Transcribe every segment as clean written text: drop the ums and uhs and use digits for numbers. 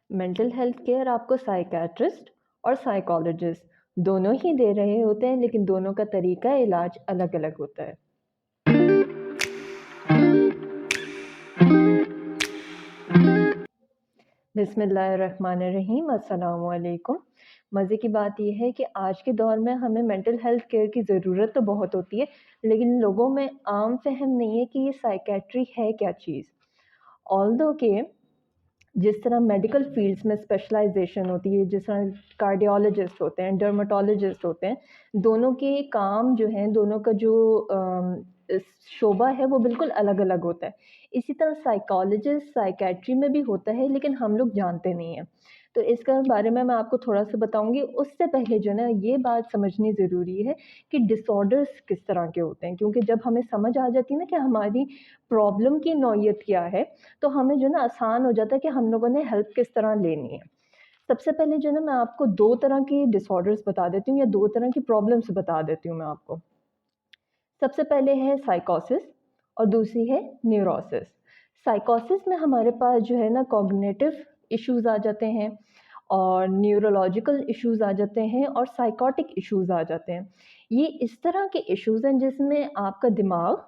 Mental health care आपको psychiatrist और psychologist दोनों ही दे रहे होते हैं, लेकिन दोनों का तरीका इलाज अलग-अलग होता है। बिस्मिल्लाहिर्रहमानिर्रहीम, अस्सलाम वालेकुम। मज़े की बात ये है कि आज के दौर में हमें मेंटल हेल्थ केयर की ज़रूरत तो बहुत होती है, लेकिन लोगों में आम फ़हम नहीं है कि ये साइकियाट्री है क्या चीज़। ऑल्दो कि जिस तरह मेडिकल फ़ील्ड्स में स्पेशलाइज़ेशन होती है, जिस तरह कार्डियोलॉजिस्ट होते हैं, डर्मेटोलॉजिस्ट होते हैं, दोनों के काम जो हैं, दोनों का जो शोबा है वो बिल्कुल अलग-अलग होता है। इसी तरह साइकोलॉजिस्ट साइकियाट्री में भी होता है, लेकिन हम लोग जानते नहीं हैं। तो इसके बारे में मैं आपको थोड़ा-सा बताऊँगी। उससे पहले जो है ना, ये बात समझनी ज़रूरी है कि डिसऑर्डर्स किस तरह के होते हैं, क्योंकि जब हमें समझ आ जाती है ना कि हमारी प्रॉब्लम की नौइयत क्या है, तो हमें जो है ना आसान हो जाता है कि हम लोगों ने हेल्प किस तरह लेनी है। सबसे पहले जो है ना, मैं आपको 2 तरह की डिसऑर्डर्स बता देती हूँ या 2 तरह की प्रॉब्लम्स बता देती हूँ मैं आपको। सबसे पहले है साइकोसिस और दूसरी है न्यूरोसिस। साइकोसिस में हमारे पास जो है ना कॉग्निटिव इश्यूज़ आ जाते हैं और न्यूरोलॉजिकल इश्यूज़ आ जाते हैं और साइकोटिक इश्यूज़ आ जाते हैं। ये इस तरह के इश्यूज़ हैं जिसमें आपका दिमाग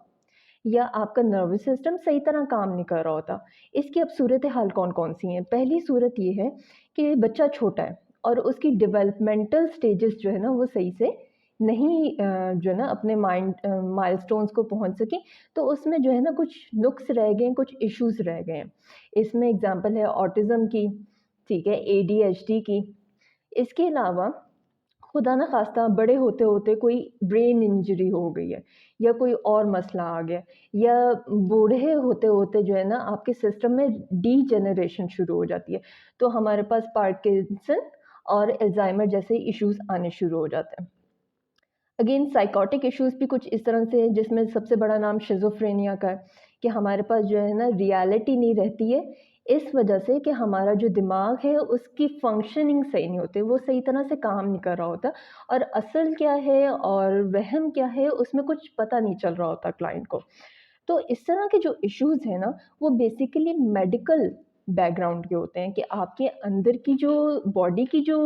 या आपका नर्वस सिस्टम सही तरह काम नहीं कर रहा होता। इसकी अब सूरत हाल कौन-कौन सी हैं? पहली सूरत ये है कि बच्चा छोटा है और उसकी डेवलपमेंटल स्टेजेस जो है ना वो सही से नहीं जो है ना अपने माइलस्टोन्स को पहुँच सकी, तो उसमें जो है ना कुछ नुक्स रह गए हैं, कुछ इश्यूज़ रह गए हैं। इसमें एग्ज़ाम्पल है ऑटिज़्म की, ठीक है, एडीएचडी की। इसके अलावा खुदा ना ख़ास्ता बड़े होते-होते कोई ब्रेन इंजरी हो गई है या कोई और मसला आ गया या बूढ़े होते-होते जो है ना आपके सिस्टम में डीजेनरेशन शुरू हो जाती है। तो हमारे पास पार्किंसन और अल्ज़ाइमर जैसे इश्यूज़ आने शुरू हो जाते हैं। अगेन साइकोटिक इश्यूज़ भी कुछ इस तरह से है जिसमें सबसे बड़ा नाम शिज़ोफ्रेनिया का है कि हमारे पास जो है ना रियलिटी नहीं रहती है, इस वजह से कि हमारा जो दिमाग है उसकी फंक्शनिंग सही नहीं होती, वो सही तरह से काम नहीं कर रहा होता और असल क्या है और वहम क्या है उसमें कुछ पता नहीं चल रहा होता क्लाइंट को। तो इस तरह के जो इश्यूज़ हैं ना, वो बेसिकली मेडिकल बैकग्राउंड के होते हैं कि आपके अंदर की जो बॉडी की जो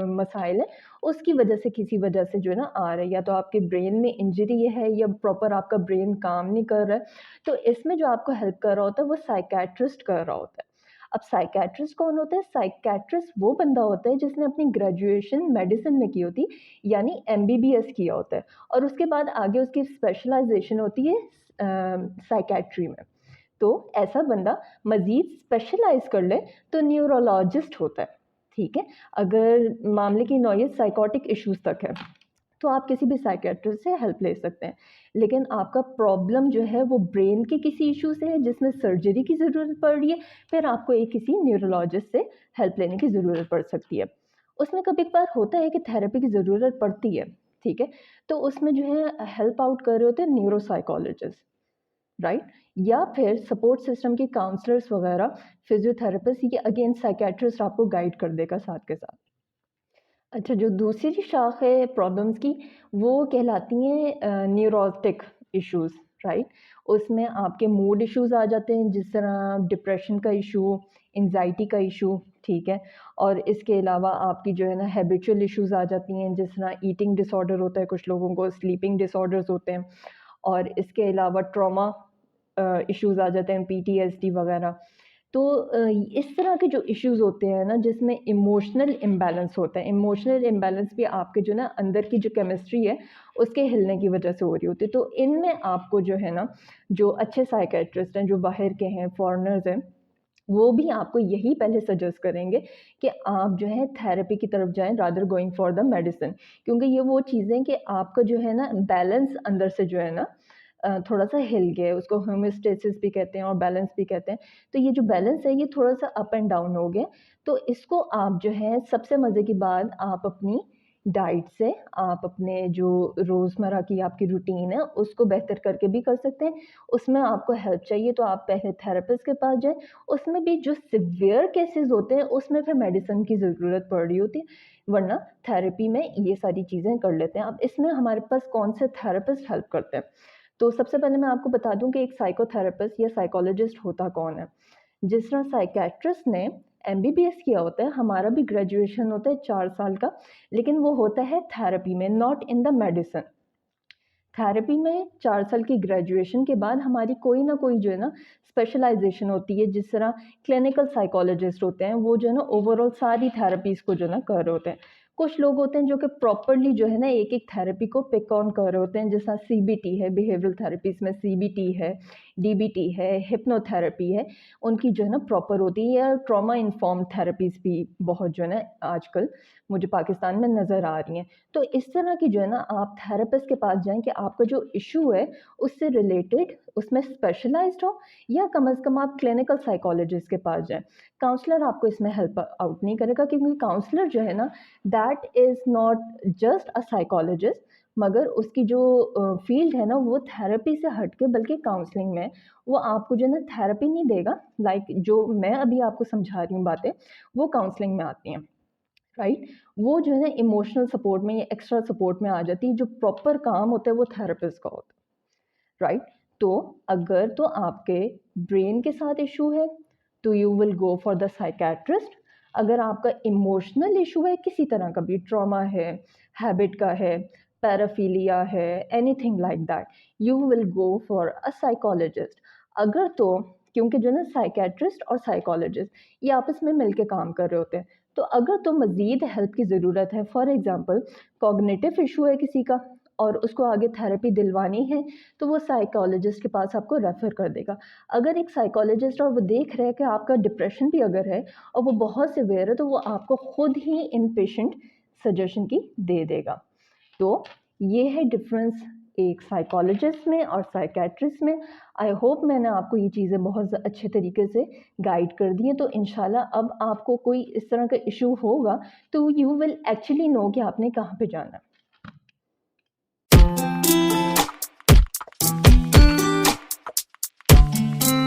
मसाइल है, उसकी वजह से किसी वजह से जो है ना आ रहा है, या तो आपके ब्रेन में इंजरी है या प्रॉपर आपका ब्रेन काम नहीं कर रहा है। तो इसमें जो आपको हेल्प कर रहा होता है, वो साइकियाट्रिस्ट कर रहा होता है। अब साइकियाट्रिस्ट कौन होता है? साइकियाट्रिस्ट वो बंदा होता है जिसने अपनी ग्रेजुएशन मेडिसिन में की होती है, यानी एमबीबीएस किया होता है और उसके बाद आगे उसकी स्पेशलाइज़ेशन होती है साइकियाट्री में। तो ऐसा बंदा मज़ीद स्पेशलाइज़ कर ले तो न्यूरोलॉजिस्ट होता है, ठीक है? अगर मामले की नौइयत साइकोटिक इश्यूज़ तक है, तो आप किसी भी साइकियाट्रिस्ट से हेल्प ले सकते हैं। लेकिन आपका प्रॉब्लम जो है वो ब्रेन के किसी इश्यू से है जिसमें सर्जरी की ज़रूरत पड़ रही है, फिर आपको एक किसी न्यूरोलॉजिस्ट से हेल्प लेने की ज़रूरत पड़ सकती है। उसमें कभी-कभार होता है कि थेरेपी की ज़रूरत पड़ती है, ठीक है? तो उसमें जो है हेल्प आउट कर रहे होते हैं न्यूरोसाइकोलॉजिस्ट, राइट? या फिर सपोर्ट सिस्टम के काउंसलर्स वगैरह, फिज़ियोथेरेपिस्ट, ये अगेन साइकियाट्रिस्ट आपको गाइड कर देगा साथ के साथ। अच्छा, जो दूसरी शाख है प्रॉब्लम्स की, वो कहलाती हैं न्यूरोटिक इश्यूज़, राइट? उसमें आपके मूड इश्यूज़ आ जाते हैं, जिस तरह डिप्रेशन का इशू, एंग्ज़ायटी का इशू, ठीक है? और इसके अलावा आपकी जो है ना हैबिचुअल इश्यूज़ आ जाती हैं, जिस तरह ईटिंग डिसऑर्डर होता है कुछ लोगों को, स्लीपिंग डिसऑर्डर्स होते हैं और इसके अलावा ट्रॉमा इश्यूज़ आ जाते हैं, पीटीएसडी वगैरह। तो इस तरह के जो इश्यूज़ होते हैं ना जिसमें इमोशनल इम्बैलेंस होता है, इमोशनल इम्बैलेंस भी आपके जो ना अंदर की जो केमिस्ट्री है उसके हिलने की वजह से हो रही होती है। तो इनमें आपको जो है ना, जो अच्छे साइकियाट्रिस्ट हैं, जो बाहर के हैं, फॉरेनर्स हैं, वो भी आपको यही पहले सजेस्ट करेंगे कि आप जो है थेरेपी की तरफ जाएँ rather going for the medicine, क्योंकि ये वो चीज़ें कि आपका जो है ना बैलेंस अंदर से जो है ना थोड़ा-सा हिल गया है, उसको होम्योस्टेसिस भी कहते हैं और बैलेंस भी कहते हैं। तो ये जो बैलेंस है ये थोड़ा-सा अप एंड डाउन हो गया, तो इसको आप जो है सबसे मज़े की बात, आप अपनी डाइट से, आप अपने जो रोज़मर्रा की आपकी रूटीन है उसको बेहतर करके भी कर सकते हैं। उसमें आपको हेल्प चाहिए तो आप पहले थेरेपिस्ट के पास जाएँ, उसमें भी जो सिवियर केसेज़ होते हैं उसमें फिर मेडिसिन की ज़रूरत पड़ रही होती है, वरना थेरेपी में ये सारी चीज़ें कर लेते हैं। अब इसमें हमारे पास कौन से थेरेपिस्ट हेल्प करते हैं? तो सबसे पहले मैं आपको बता दूँ कि एक साइकोथेरेपिस्ट या साइकोलॉजिस्ट होता कौन है? जिस तरह साइकियाट्रिस्ट ने एमबीबीएस किया होता है, हमारा भी ग्रेजुएशन होता है 4 साल का, लेकिन वो होता है थेरेपी में, not in the medicine. Therapy में 4 साल की ग्रेजुएशन के बाद हमारी कोई ना कोई जो है ना स्पेशलाइज़ेशन होती है, जिस तरह क्लिनिकल साइकोलॉजिस्ट होते हैं, वो जो है ना ओवरऑल सारी थेरेपीज़ को जो है ना कर रहे होते हैं। कुछ लोग होते हैं जो कि प्रॉपर्ली जो है ना एक-एक थेरेपी को पिक ऑन कर रहे होते हैं, जैसा सीबीटी है, बिहेवियरल थेरेपीज़ में सीबीटी है, डीबीटी है, हिप्नोथेरेपी है, उनकी जो है ना प्रॉपर होती है, या ट्रॉमा इन्फॉर्म्ड थेरेपीज़ भी बहुत जो है ना आजकल मुझे पाकिस्तान में नज़र आ रही हैं। तो इस तरह की जो है ना आप थेरेपिस्ट के पास जाएँ कि आपका जो इश्यू है उससे रिलेटेड उसमें स्पेशलाइज़्ड हो, या कम से कम आप क्लिनिकल साइकोलॉजिस्ट के पास जाएँ। काउंसलर आपको इसमें हेल्प आउट नहीं करेगा, क्योंकि काउंसलर जो है ना that is not just a psychologist, मगर उसकी जो फ़ील्ड है ना वो थेरेपी से हट के बल्कि काउंसलिंग में है। वो आपको जो है ना थेरेपी नहीं देगा, लाइक जो मैं अभी आपको समझा रही हूँ बातें, वो काउंसलिंग में आती हैं। राइट? वो जो है ना इमोशनल सपोर्ट में या एक्स्ट्रा सपोर्ट में आ जाती है, जो प्रॉपर काम होता है वो थेरेपिस्ट का होता है, राइट? तो अगर तो आपके ब्रेन के साथ इशू है, तो you will go for the psychiatrist. अगर आपका इमोशनल इशू है, किसी तरह का भी ट्रॉमा है, हैबिट का है, पैराफीलिया है, anything like that, you will go for a psychologist. अगर तो क्योंकि जो है ना साइकियाट्रिस्ट और साइकोलॉजिस्ट ये आपस में मिलके काम कर रहे होते हैं, तो अगर तो मज़ीद हेल्प की ज़रूरत है, फॉर एग्ज़ाम्पल कॉग्निटिव इशू है किसी का और उसको आगे थेरेपी दिलवानी है, तो वो साइकोलॉजिस्ट के पास आपको रेफ़र कर देगा। अगर एक साइकोलॉजिस्ट और वो देख रहे हैं कि आपका डिप्रेशन भी अगर है और वो बहुत सिवियर है, तो वो आपको खुद ही इनपेशेंट सजेशन की दे देगा। तो ये है डिफरेंस एक साइकोलॉजिस्ट में और साइकियाट्रिस्ट में। आई होप मैंने आपको ये चीज़ें बहुत अच्छे तरीके से गाइड कर दी हैं, तो इंशाल्लाह अब आपको कोई इस तरह का इशू होगा तो यू विल एक्चुअली नो कि आपने कहाँ पे जाना है।